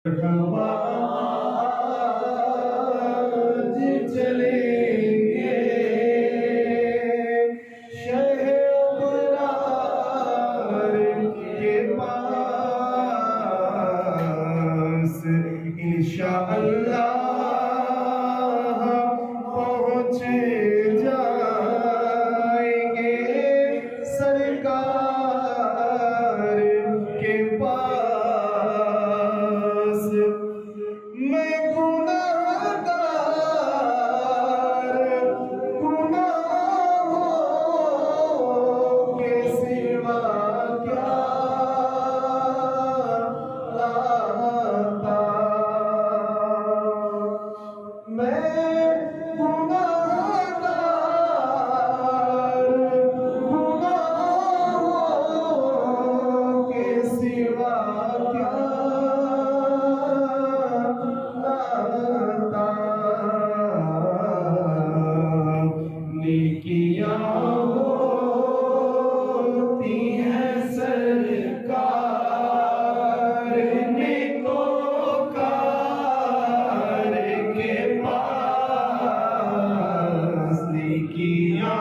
आज चलेंगे शहर के पास, इंशाअल्लाह पहुँच जाएंगे सरकार के पास। मैं गुनाहगार, गुनाहों के सिवा क्या लाता। मैं गुनाहगार, गुनाहों के सिवा क्या नेकियां होती हैं सरकार नेकोकार के पास। नेकियां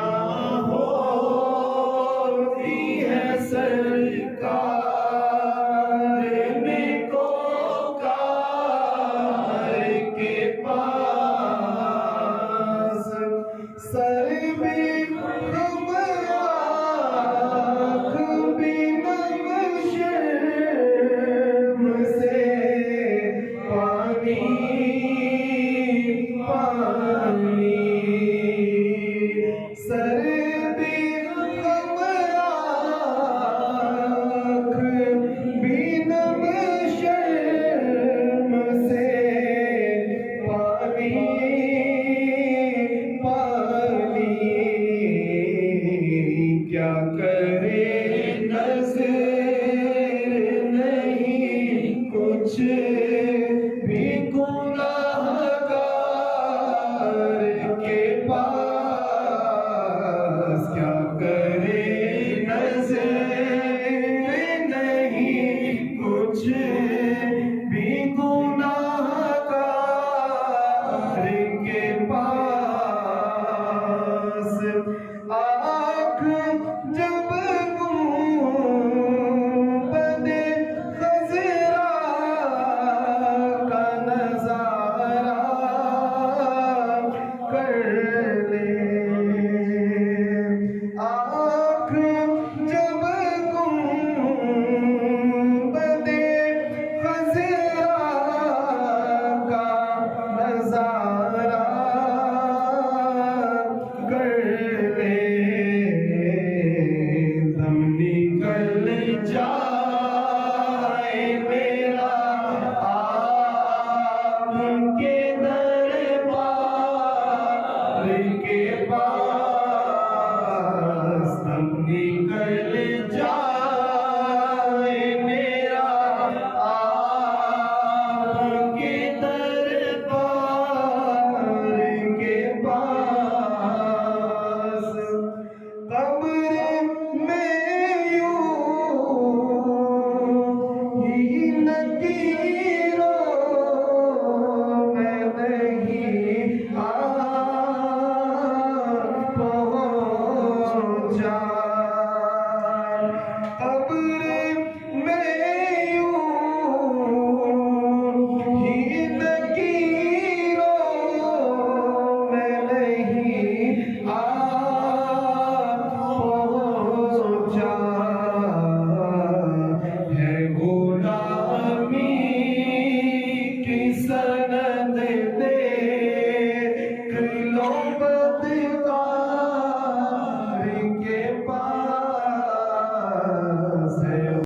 होती हैं सरकार नेकोकार के पास। सर भी नम आँख भी नम शर्म से पानी पानी। सर भी नम आँख भी नम शर्म से पानी पानी। क्या करे नज़र नहीं कुछ भी गुनाहगार के पास। क्या करे नज़र नहीं कुछ भी गुनाहगार के पास। आँख जब गुंबदे खज़रा का नज़ारा कर ले। आँख जब गुंबदे खज़रा का नज़ारा कर ले। दम निकल जाए मेरा आपके दरबार के पास। दम निकल जाए मेरा आपके दरबार के पास। कब्र में यूं ही नदी